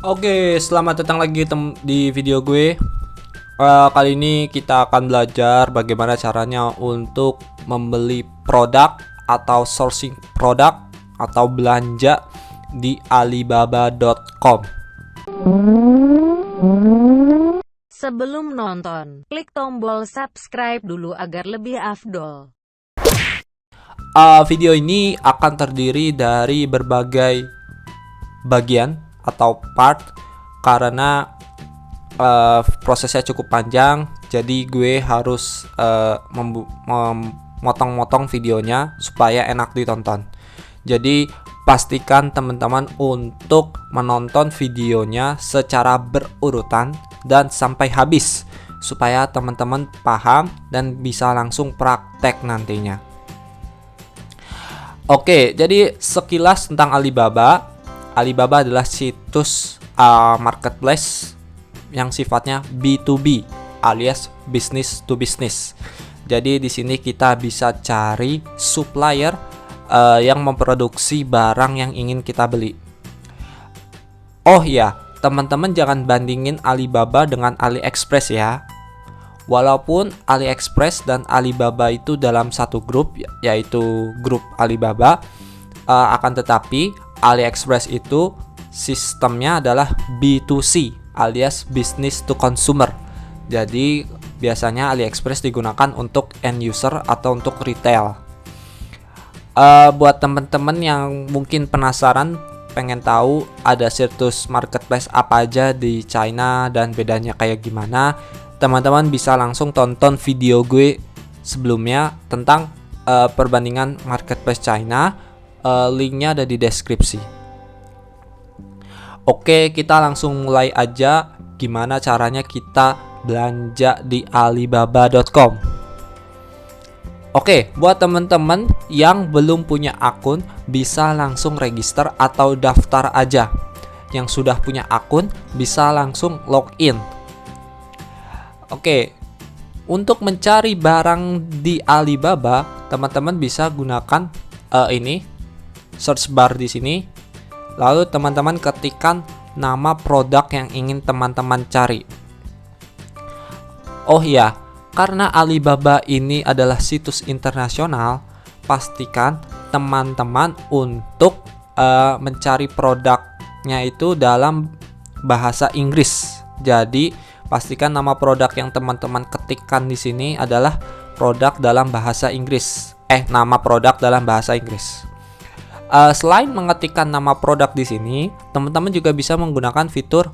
Oke, selamat datang lagi di video gue. Kali ini kita akan belajar bagaimana caranya untuk membeli produk atau sourcing produk atau belanja di Alibaba.com. Sebelum nonton, klik tombol subscribe dulu agar lebih afdol. Video ini akan terdiri dari berbagai bagian atau part karena prosesnya cukup panjang, jadi gue harus memotong-motong videonya supaya enak ditonton. Jadi pastikan teman-teman untuk menonton videonya secara berurutan dan sampai habis supaya teman-teman paham dan bisa langsung praktek nantinya. Oke, jadi sekilas tentang Alibaba. Alibaba adalah situs marketplace yang sifatnya B2B alias business to business. Jadi di sini kita bisa cari supplier yang memproduksi barang yang ingin kita beli. Oh ya, teman-teman jangan bandingin Alibaba dengan AliExpress ya. Walaupun AliExpress dan Alibaba itu dalam satu grup, yaitu grup Alibaba, akan tetapi AliExpress itu sistemnya adalah B2C alias business to consumer. Jadi biasanya AliExpress digunakan untuk end user atau untuk retail. Buat teman-teman yang mungkin penasaran, pengen tahu ada situs marketplace apa aja di China dan bedanya kayak gimana, teman-teman bisa langsung tonton video gue sebelumnya tentang perbandingan marketplace China. Linknya ada di deskripsi. Oke, kita langsung mulai aja gimana caranya kita belanja di Alibaba.com. Oke, buat teman-teman yang belum punya akun, bisa langsung register atau daftar aja. Yang sudah punya akun bisa langsung login. Oke, untuk mencari barang di Alibaba, teman-teman bisa gunakan ini search bar di sini. Lalu teman-teman ketikkan nama produk yang ingin teman-teman cari. Oh iya, karena Alibaba ini adalah situs internasional, pastikan teman-teman untuk mencari produknya itu dalam bahasa Inggris. Jadi pastikan nama produk yang teman-teman ketikkan di sini adalah produk dalam bahasa Inggris. Nama produk dalam bahasa Inggris. Selain mengetikkan nama produk di sini, teman-teman juga bisa menggunakan fitur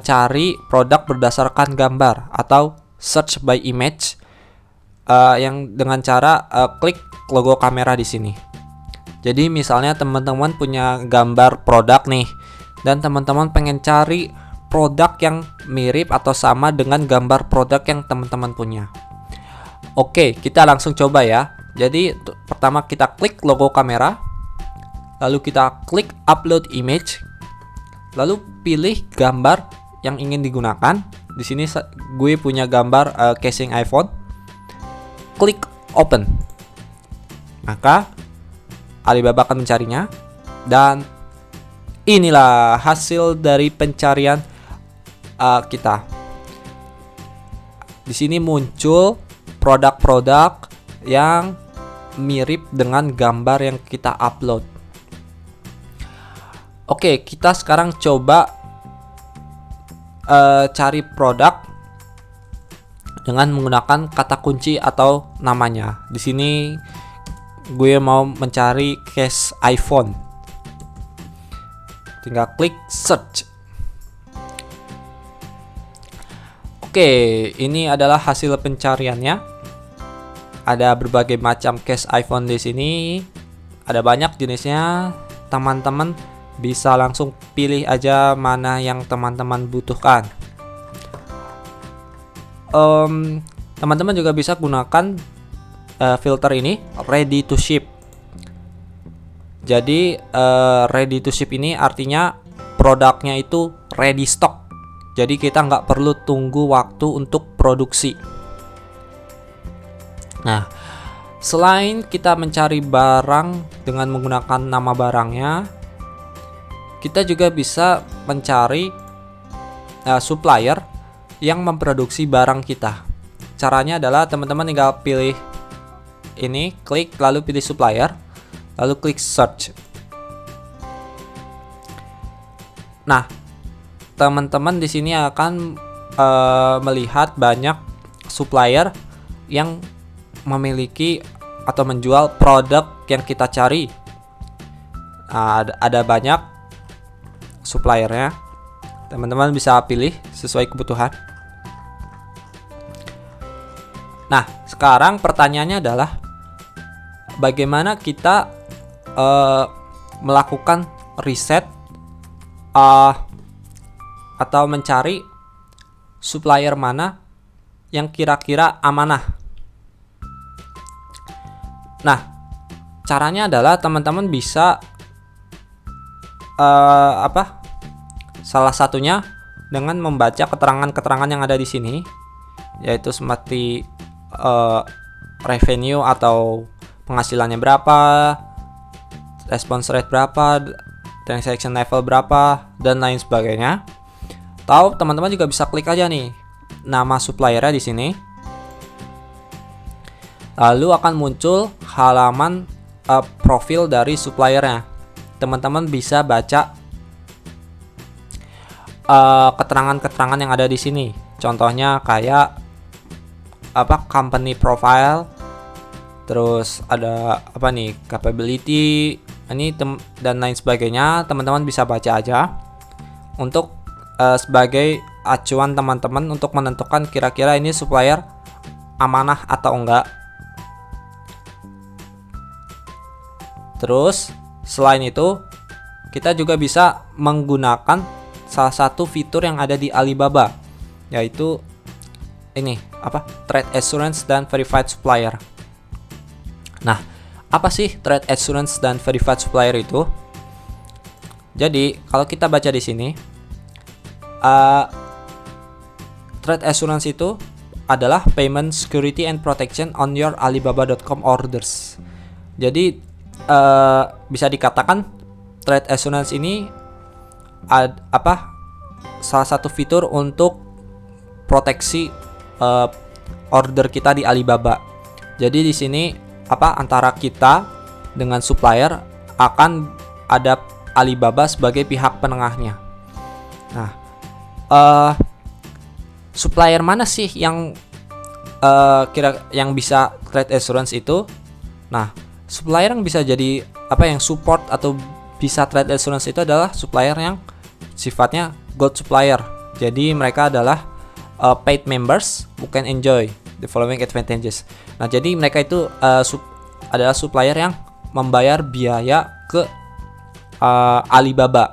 cari produk berdasarkan gambar atau search by image, yang dengan cara klik logo kamera di sini. Jadi misalnya teman-teman punya gambar produk nih, dan teman-teman pengen cari produk yang mirip atau sama dengan gambar produk yang teman-teman punya. Oke, kita langsung coba ya. Jadi pertama kita klik logo kamera, lalu kita klik upload image, lalu pilih gambar yang ingin digunakan. Di sini gue punya gambar casing iPhone. Klik open. Maka Alibaba akan mencarinya, dan inilah hasil dari pencarian kita. Di sini muncul produk-produk yang mirip dengan gambar yang kita upload. Oke, kita sekarang coba cari produk dengan menggunakan kata kunci atau namanya. Di sini gue mau mencari case iPhone. Tinggal klik search. Oke, ini adalah hasil pencariannya. Ada berbagai macam case iPhone di sini. Ada banyak jenisnya. Teman-teman bisa langsung pilih aja mana yang teman-teman butuhkan. Teman-teman juga bisa gunakan filter ini, ready to ship. Jadi ready to ship ini artinya produknya itu ready stock. Jadi kita nggak perlu tunggu waktu untuk produksi. Nah, selain kita mencari barang dengan menggunakan nama barangnya, kita juga bisa mencari supplier yang memproduksi barang kita. Caranya adalah teman-teman tinggal pilih ini, klik lalu pilih supplier, lalu klik search. Nah, teman-teman di sini akan melihat banyak supplier yang memiliki atau menjual produk yang kita cari. Ada banyak suppliernya. Teman-teman bisa pilih sesuai kebutuhan. Nah, sekarang pertanyaannya adalah bagaimana kita melakukan riset atau mencari supplier mana yang kira-kira amanah. Nah, caranya adalah teman-teman bisa salah satunya dengan membaca keterangan-keterangan yang ada di sini, yaitu seperti revenue atau penghasilannya berapa, response rate berapa, transaction level berapa, dan lain sebagainya. Atau teman-teman juga bisa klik aja nih nama suppliernya di sini. Lalu akan muncul halaman profil dari suppliernya. Teman-teman bisa baca keterangan-keterangan yang ada di sini. Contohnya kayak company profile, terus ada capability, ini dan lain sebagainya. Teman-teman bisa baca aja untuk sebagai acuan teman-teman untuk menentukan kira-kira ini supplier amanah atau enggak. Terus selain itu kita juga bisa menggunakan salah satu fitur yang ada di Alibaba, yaitu ini Trade Assurance dan Verified Supplier. Nah, apa sih Trade Assurance dan Verified Supplier itu? Jadi kalau kita baca di sini, Trade Assurance itu adalah payment security and protection on your Alibaba.com orders. Jadi bisa dikatakan Trade Assurance ini salah satu fitur untuk proteksi order kita di Alibaba. Jadi di sini antara kita dengan supplier akan ada Alibaba sebagai pihak penengahnya. Nah, supplier mana sih yang yang bisa Trade Assurance itu? Nah, supplier yang bisa jadi yang support atau bisa Trade Assurance itu adalah supplier yang sifatnya gold supplier. Jadi mereka adalah paid members who can enjoy the following advantages. Nah, jadi mereka itu adalah supplier yang membayar biaya ke Alibaba.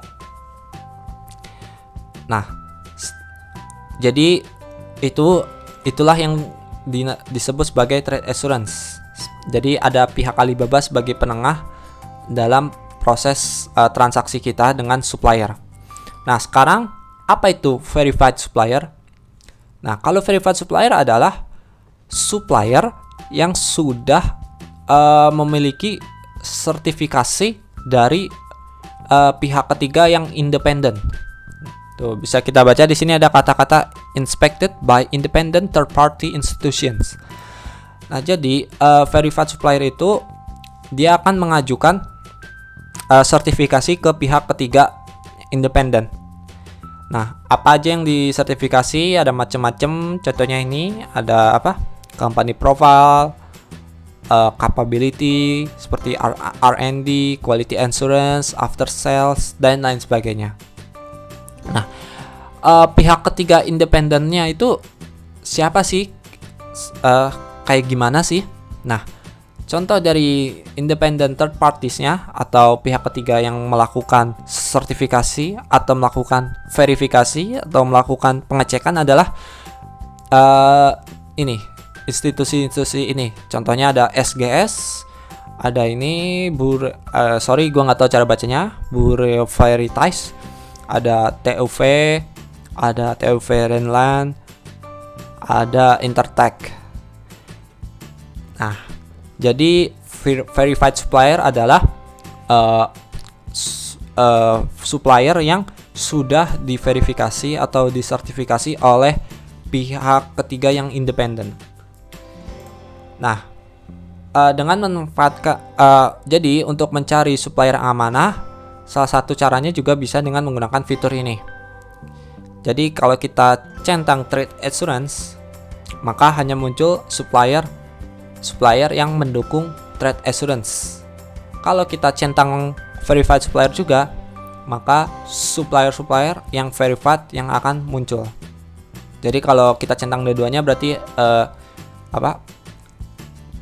Nah, jadi itulah yang disebut sebagai Trade Assurance. Jadi ada pihak Alibaba sebagai penengah dalam proses transaksi kita dengan supplier. Nah, sekarang apa itu verified supplier? Nah, kalau verified supplier adalah supplier yang sudah memiliki sertifikasi dari pihak ketiga yang independen. Tuh, bisa kita baca di sini ada kata-kata inspected by independent third party institutions. Nah, jadi verified supplier itu dia akan mengajukan sertifikasi ke pihak ketiga independen. Nah, apa aja yang disertifikasi? Ada macam-macam. Contohnya ini ada company profile, capability seperti R&D, quality assurance, after sales, dan lain sebagainya. Nah, pihak ketiga independennya itu siapa sih? Kayak gimana sih? Nah, contoh dari independent third partiesnya atau pihak ketiga yang melakukan sertifikasi atau melakukan verifikasi atau melakukan pengecekan adalah institusi-institusi ini. Contohnya ada SGS, ada ini sorry gue nggak tahu cara bacanya, Bureau Veritas, ada TUV, ada TUV Renland, ada Intertek. Nah, jadi verified supplier adalah supplier yang sudah diverifikasi atau disertifikasi oleh pihak ketiga yang independen. Nah, dengan memanfaatkan jadi untuk mencari supplier yang amanah, salah satu caranya juga bisa dengan menggunakan fitur ini. Jadi kalau kita centang trade assurance, maka hanya muncul supplier yang mendukung trade assurance. Kalau kita centang verified supplier juga, maka supplier yang verified yang akan muncul. Jadi kalau kita centang dua-duanya berarti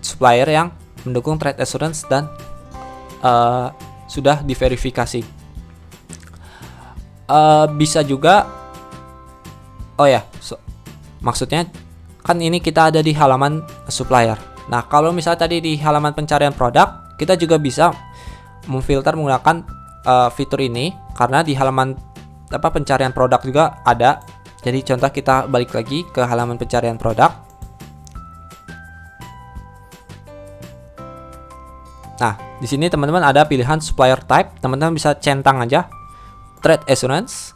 supplier yang mendukung trade assurance dan sudah diverifikasi. Bisa juga, maksudnya kan ini kita ada di halaman supplier. Nah, kalau misalnya tadi di halaman pencarian produk, kita juga bisa memfilter menggunakan fitur ini, karena di halaman pencarian produk juga ada. Jadi contoh kita balik lagi ke halaman pencarian produk. Nah, di sini teman-teman ada pilihan supplier type. Teman-teman bisa centang aja trade assurance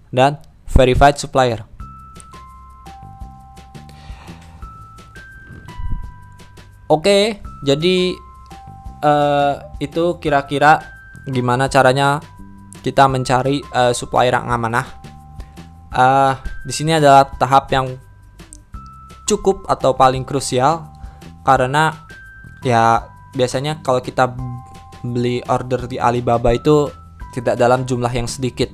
dan verified supplier. Oke, jadi itu kira-kira gimana caranya kita mencari supplier yang amanah. Di sini adalah tahap yang cukup atau paling krusial, karena ya biasanya kalau kita beli order di Alibaba itu tidak dalam jumlah yang sedikit.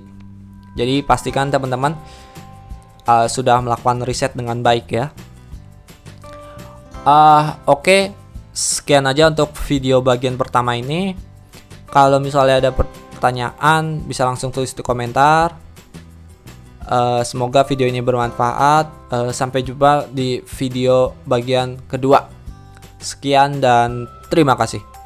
Jadi pastikan teman-teman sudah melakukan riset dengan baik ya. Oke, sekian aja untuk video bagian pertama ini. Kalau misalnya ada pertanyaan, bisa langsung tulis di komentar. Semoga video ini bermanfaat. Sampai jumpa di video bagian kedua. Sekian dan terima kasih.